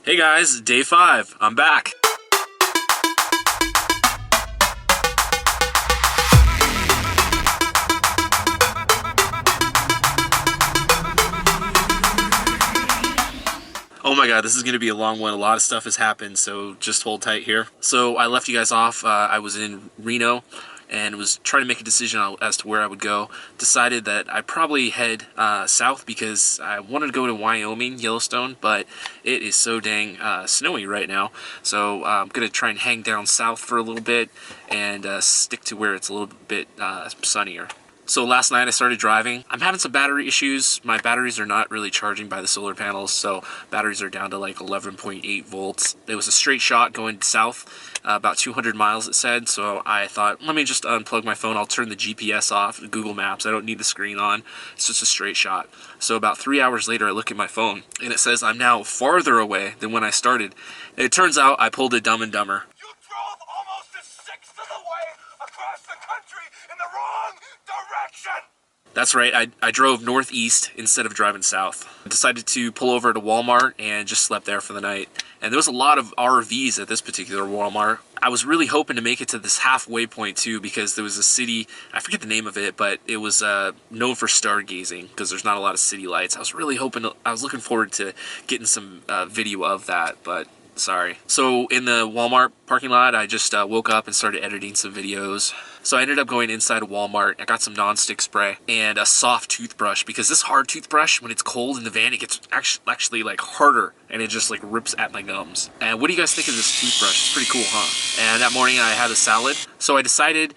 Hey guys, day 5. I'm back. Oh my god, this is going to be a long one. A lot of stuff has happened, so just hold tight here. So I left you guys off. I was in Reno and was trying to make a decision as to where I would go. Decided that I'd probably head south because I wanted to go to Wyoming, Yellowstone, but it is so dang snowy right now. So I'm going to try and hang down south for a little bit and stick to where it's a little bit sunnier. So last night I started driving. I'm having some battery issues. My batteries are not really charging by the solar panels, so batteries are down to like 11.8 volts. It was a straight shot going south, about 200 miles it said, so I thought, let me just unplug my phone. I'll turn the GPS off, Google Maps. I don't need the screen on. It's just a straight shot. So about 3 hours later, I look at my phone, and it says I'm now farther away than when I started. And it turns out I pulled a Dumb and Dumber. That's right, I drove northeast instead of driving south. I decided to pull over to Walmart and just slept there for the night. And there was a lot of RVs at this particular Walmart. I was really hoping to make it to this halfway point too, because there was a city, I forget the name of it, but it was known for stargazing because there's not a lot of city lights. I was really hoping, I was looking forward to getting some video of that, but sorry. So in the Walmart parking lot, I just woke up and started editing some videos. So I ended up going inside a Walmart. I got some non-stick spray and a soft toothbrush, because this hard toothbrush, when it's cold in the van, it gets actually like harder and it just like rips at my gums. And what do you guys think of this toothbrush? It's pretty cool, huh? And that morning I had a salad. So I decided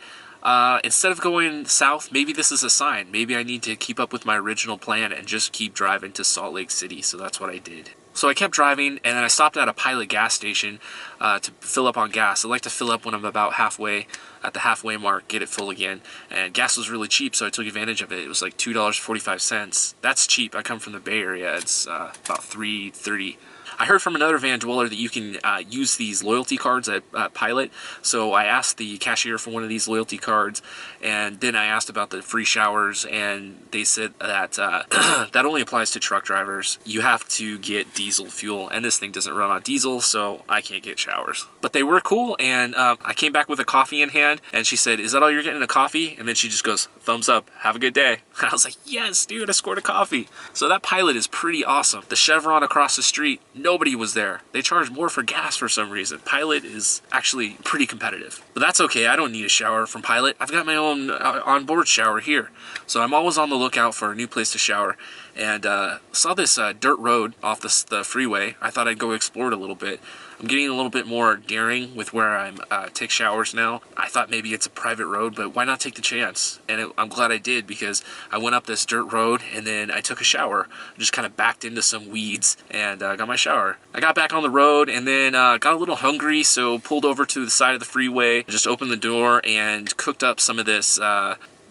instead of going south, maybe this is a sign. Maybe I need to keep up with my original plan and just keep driving to Salt Lake City. So that's what I did. So I kept driving, and then I stopped at a Pilot gas station to fill up on gas. I like to fill up when I'm about halfway, at the halfway mark, get it full again. And gas was really cheap, so I took advantage of it. It was like $2.45. That's cheap. I come from the Bay Area. It's about $3.30. I heard from another van dweller that you can use these loyalty cards at Pilot. So I asked the cashier for one of these loyalty cards, and then I asked about the free showers, and they said that that only applies to truck drivers. You have to get diesel fuel, and this thing doesn't run on diesel, so I can't get showers. But they were cool, and I came back with a coffee in hand, and she said, "Is that all you're getting, a coffee?" And then she just goes, "Thumbs up, have a good day." And I was like, yes, dude, I scored a coffee. So that Pilot is pretty awesome. The Chevron across the street, nobody was there. They charge more for gas for some reason. Pilot is actually pretty competitive. But that's okay, I don't need a shower from Pilot. I've got my own onboard shower here. So I'm always on the lookout for a new place to shower. And saw this dirt road off the freeway. I thought I'd go explore it a little bit. I'm getting a little bit more daring with where I'm take showers now. I thought maybe it's a private road, but why not take the chance? And I'm glad I did, because I went up this dirt road and then I took a shower. I just kind of backed into some weeds and got my shower. I got back on the road and then got a little hungry, so pulled over to the side of the freeway, just opened the door and cooked up some of this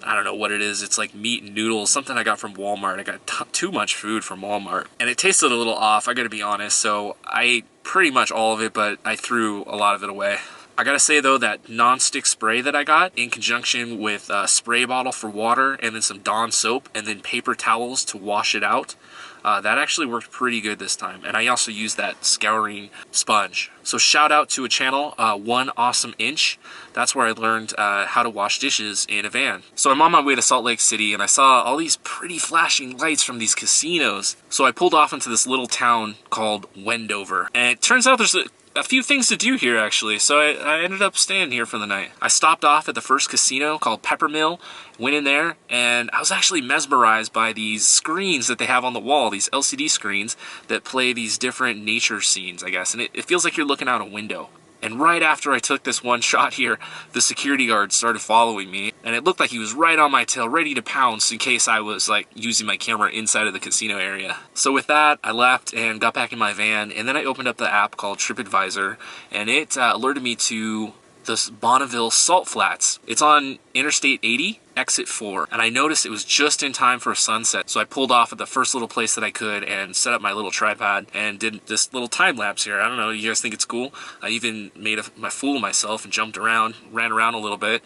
I don't know what it is. It's like meat and noodles, something I got from Walmart. I got too much food from Walmart, and it tasted a little off, I gotta be honest. So I ate pretty much all of it, but I threw a lot of it away. I gotta say though, that non-stick spray that I got, in conjunction with a spray bottle for water and then some Dawn soap and then paper towels to wash it out, that actually worked pretty good this time. And I also used that scouring sponge. So shout out to a channel, One Awesome Inch. That's where I learned how to wash dishes in a van. So I'm on my way to Salt Lake City, and I saw all these pretty flashing lights from these casinos. So I pulled off into this little town called Wendover. And it turns out there's a few things to do here, actually, so I ended up staying here for the night. I stopped off at the first casino called Peppermill, went in there, and I was actually mesmerized by these screens that they have on the wall, these LCD screens that play these different nature scenes, I guess, and it feels like you're looking out a window. And right after I took this one shot here, the security guard started following me, and it looked like he was right on my tail, ready to pounce in case I was like using my camera inside of the casino area. So with that, I left and got back in my van, and then I opened up the app called TripAdvisor, and it alerted me to this Bonneville Salt Flats. It's on Interstate 80, exit 4, and I noticed it was just in time for a sunset, so I pulled off at the first little place that I could and set up my little tripod and did this little time lapse here. I don't know, you guys think it's cool? I even made my fool of myself and jumped around, ran around a little bit,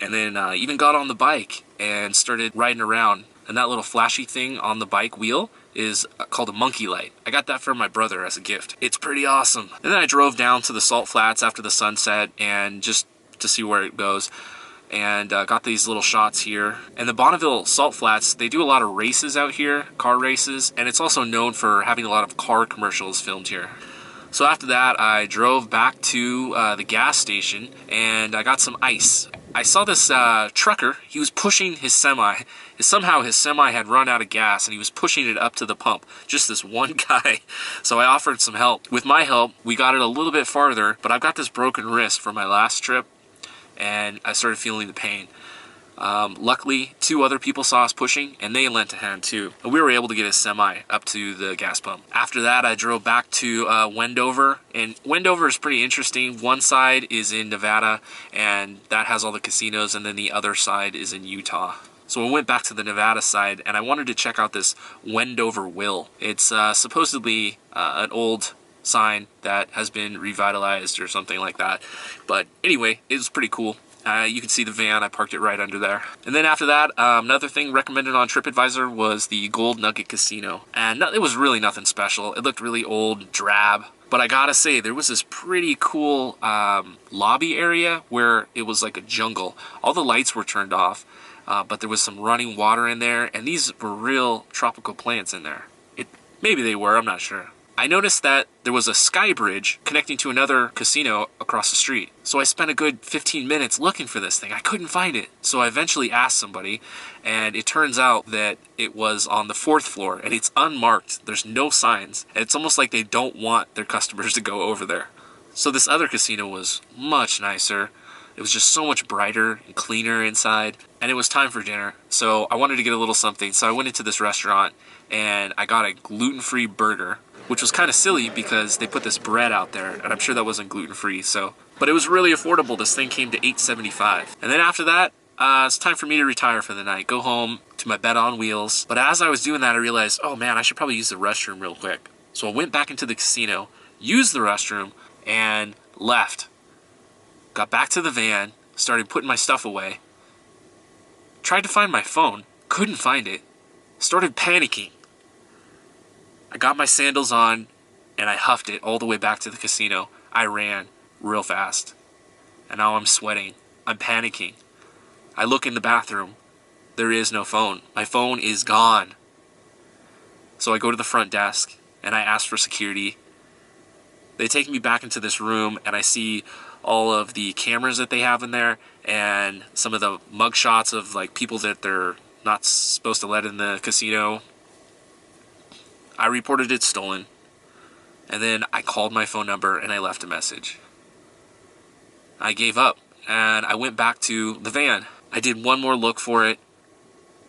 and then even got on the bike and started riding around. And that little flashy thing on the bike wheel is called a monkey light. I got that from my brother as a gift. It's pretty awesome. And then I drove down to the Salt Flats after the sunset and just to see where it goes. And got these little shots here. And the Bonneville Salt Flats, they do a lot of races out here, car races, and it's also known for having a lot of car commercials filmed here. So after that, I drove back to the gas station and I got some ice. I saw this trucker. He was pushing his semi. Somehow his semi had run out of gas and he was pushing it up to the pump. Just this one guy. So I offered some help. With my help, we got it a little bit farther, but I've got this broken wrist from my last trip and I started feeling the pain. Luckily, 2 other people saw us pushing, and they lent a hand too. And we were able to get a semi up to the gas pump. After that, I drove back to Wendover, and Wendover is pretty interesting. One side is in Nevada, and that has all the casinos, and then the other side is in Utah. So I went back to the Nevada side, and I wanted to check out this Wendover Will. It's supposedly an old sign that has been revitalized or something like that. But anyway, it was pretty cool. You can see the van. I parked it right under there. And then after that, another thing recommended on TripAdvisor was the Gold Nugget Casino. And it was really nothing special. It looked really old, drab. But I gotta say, there was this pretty cool lobby area where it was like a jungle. All the lights were turned off, but there was some running water in there. And these were real tropical plants in there. Maybe they were, I'm not sure. I noticed that there was a sky bridge connecting to another casino across the street. So I spent a good 15 minutes looking for this thing. I couldn't find it. So I eventually asked somebody, and it turns out that it was on the 4th floor, and it's unmarked. There's no signs. And it's almost like they don't want their customers to go over there. So this other casino was much nicer. It was just so much brighter and cleaner inside. And it was time for dinner. So I wanted to get a little something. So I went into this restaurant, and I got a gluten-free burger, which was kind of silly because they put this bread out there, and I'm sure that wasn't gluten-free, but it was really affordable. This thing came to $8.75. And then after that, it's time for me to retire for the night, go home to my bed on wheels. But as I was doing that, I realized, oh man, I should probably use the restroom real quick. So I went back into the casino, used the restroom, and left. Got back to the van, started putting my stuff away, tried to find my phone, couldn't find it, started panicking. I got my sandals on, and I huffed it all the way back to the casino. I ran real fast. And now I'm sweating. I'm panicking. I look in the bathroom. There is no phone. My phone is gone. So I go to the front desk, and I ask for security. They take me back into this room, and I see all of the cameras that they have in there, and some of the mug shots of like people that they're not supposed to let in the casino. I reported it stolen, and then I called my phone number and I left a message. I gave up, and I went back to the van. I did one more look for it,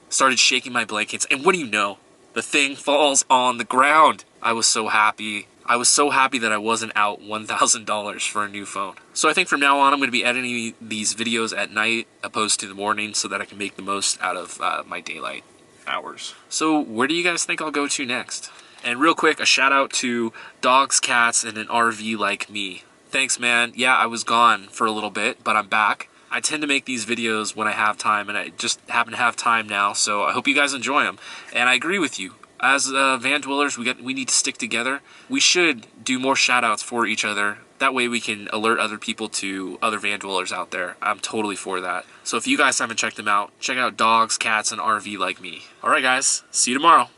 started shaking my blankets, and what do you know? The thing falls on the ground. I was so happy. I was so happy that I wasn't out $1,000 for a new phone. So I think from now on, I'm going to be editing these videos at night opposed to the morning so that I can make the most out of my daylight hours. So where do you guys think I'll go to next? And real quick, a shout out to dogs, cats, and an RV like me. Thanks, man. Yeah, I was gone for a little bit, but I'm back. I tend to make these videos when I have time, and I just happen to have time now, so I hope you guys enjoy them. And I agree with you. As van dwellers, we need to stick together. We should do more shout outs for each other. That way we can alert other people to other van dwellers out there. I'm totally for that. So if you guys haven't checked them out, check out Dogs, Cats, and RV Like Me. Alright guys, see you tomorrow.